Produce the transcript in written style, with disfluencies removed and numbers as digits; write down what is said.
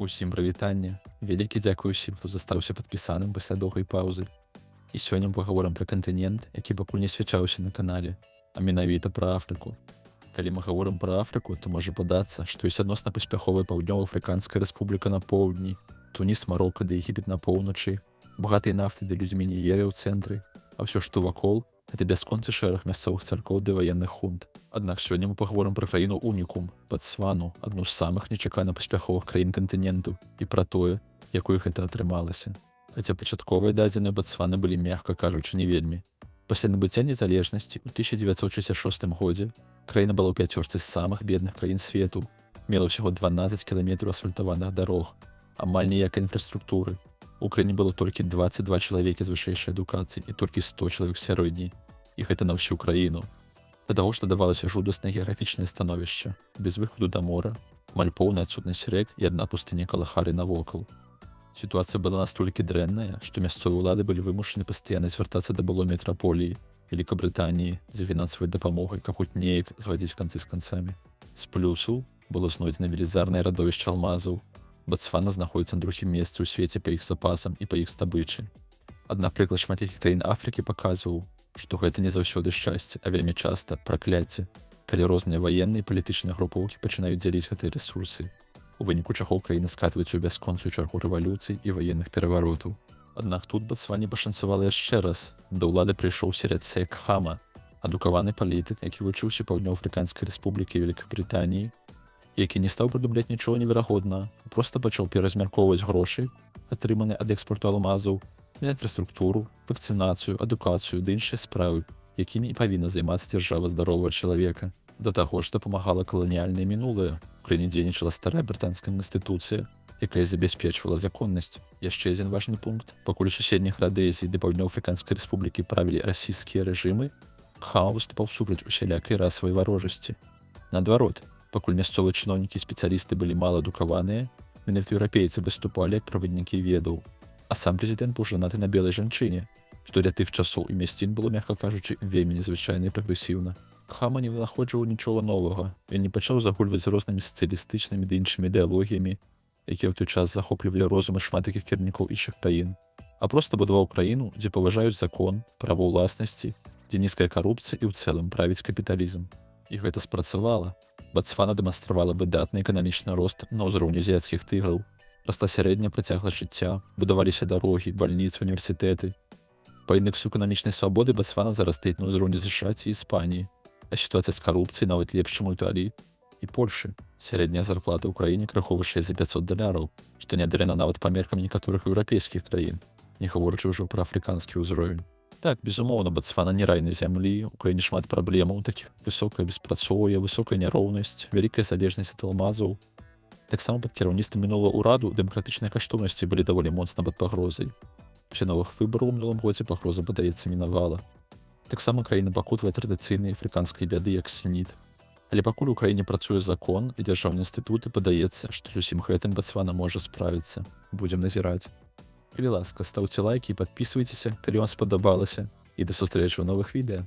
Усім прывітанне. Вялікі дзякуй усім, хто застаўся падпісаным пасля доўгай паўзы. І сёння мы пагаворым пра кантынент, які пакуль не асвячаўся на канале, а менавіта пра Афрыку. Калі мы гаворым пра Афрыку, то можа падацца, што ёсць адносна паспяховая паўднёва-афрыканская рэспубліка на поўдні, Туніс, Марока ды Егіпет на поўначы, багатыя нафты ды людзьмі Ніерыя ў цэнтры, а ўсё, што вакол, гэта бясконцы шэраг мясцовых царкоў ды ваенных хунт. Аднак сёння мы пагаворым пра краіну унікум, Батсвану, адну з самых нечакана паспяховых краін кантыненту, і пра тое, якое гэта атрымалася. Хаця пачатковыя дадзеныя Батсваны былі, мякка кажучы, не вельмі. Пасля набыцця незалежнасці ў 1966 годзе краіна была ў пяцёрцы з самых бедных краін свету, мела ўсяго 12 кіламетраў асфальтаваных дарог, амаль ніякай інфраструктуры. У краіне было толькі 22 чалавекі з вышэйшай адукацыяй і толькі 100 чалавек сярэдняй. І гэта на ўсю краіну. Да таго, што давалася жудаснае геаграфічнае становішча, без выхаду да мора, амаль поўная адсутнасць рэк і адна пустыня Калахары навокал. Сітуацыя была настолькі дрэнная, што мясцовыя ўлады былі вымушаны пастаянна звяртацца да былой метраполіі Вялікабрытаніі за фінансавай дапамогай, каб хоць неяк згадзіць канцы з канцамі. З плюсу было знойдзена велізарнае радовішча алмазаў. Батсвана знаходзіцца на другім месцы ў свеце па іх запасам і па іх здабычы. Аднак прыклад шматлікіх краін Афрыкі паказваў, што гэта не заўсёды шчасце, а вельмі часта пракляцце, калі розныя ваенныя і палітычныя групоўкі пачынаюць дзяліць гэтыя рэсурсы, у выніку чаго краіна скатваецца ў бясконцую чаргу рэвалюцый і ваенных пераваротаў. Аднак тут Батсване пашанцавала яшчэ раз, да ўлады прыйшоў Серед Сек Хама, адукаваны палітык, які вучыўся паўднёва-афрыканскай рэспублікі Вялікабрытаніі, які не стаў прыдумляць нічога неверагоднага, проста пачаў перазмяркоўваць грошы, атрыманыя ад экспорту алмазаў, на інфраструктуру, вакцынацыю, адукацыю ды іншыя справы, якімі і павінна займацца дзяржава здаровага чалавека. Да таго ж дапамагала каланіяльнае мінулае. У краіне дзейнічала старая брытанская канстытуцыя, якая забяспечвала законнасць. Яшчэ адзін важны пункт. Пакуль у суседніх Радэзіі ды паўднёва-афрыканскай рэспублікі правілі расійскія рэжымы, Хама выступаў супраць усялякай расавай варожасці. Наадварот, пакуль мясцовыя чыноўнікі і спецыялісты былі мала адукаваныя, менавіта еўрапейцы выступалі як праваднікі ведаў. А сам прэзідэнт быў жанаты на белай жанчыне, што для тых часоў і мясцін было, мякка кажучы, вельмі незвычайна і прагрэсіўна. Хама не вынаходжваў нічога новага, ён не пачаў загульваць з рознымі сацыялістычнымі ды іншымі ідэалогіямі, якія ў той час захоплівалі розумы шмат якіх кіраўнікоў іншых краін, а проста будаваў краіну, дзе паважаюць закон, права ўласнасці, дзе нізкая карупцыя і ў цэлым правіць капіталізм. І гэта спрацавала. Батсвана дэманстравала выдатны эканамічны рост на ўзроўні азіяцкіх тыграў. Расла сярэдняя працягласць жыцця, будаваліся дарогі, бальніцы, універсітэты. Па індэксу эканамічнай свабоды Батсвана зараз стаіць на ўзроўні США ці Іспаніі, а сітуацыя з карупцыяй нават лепш, чым у Італіі і Польшы. Сярэдняя зарплата ў краіне крыху вышэй за $500, што нядрэнна нават па меркам некаторых еўрапейскіх краін, не гаворачы ўжо пра афрыканскі ўзровень. Так, безумоўна, Батсвана не рай на зямлі, у краіне шмат праблемаў, такіх высокае беспрацоўе, высокая няроўнасць, вялікая залежнасць ад алмазаў. Таксама пад кіраўніцтвам мінулага ўраду дэмакратычныя каштоўнасці былі даволі моцна пад пагрозай. Пасля новых выбараў у мінулым годзе пагроза, падаецца, мінавала. Таксама краіна пакутвае традыцыйнай афрыканскай бяды, як СНІД. Але пакуль у краіне працуе закон і дзяржаўныя інстытуты, падаецца, што з усім гэтым Батсвана можа справіцца. Будзем назіраць. Калі ласка, стаўце лайкі і падпісвайцеся, калі вам спадабалася, і да сустрэчы ў новых відэа.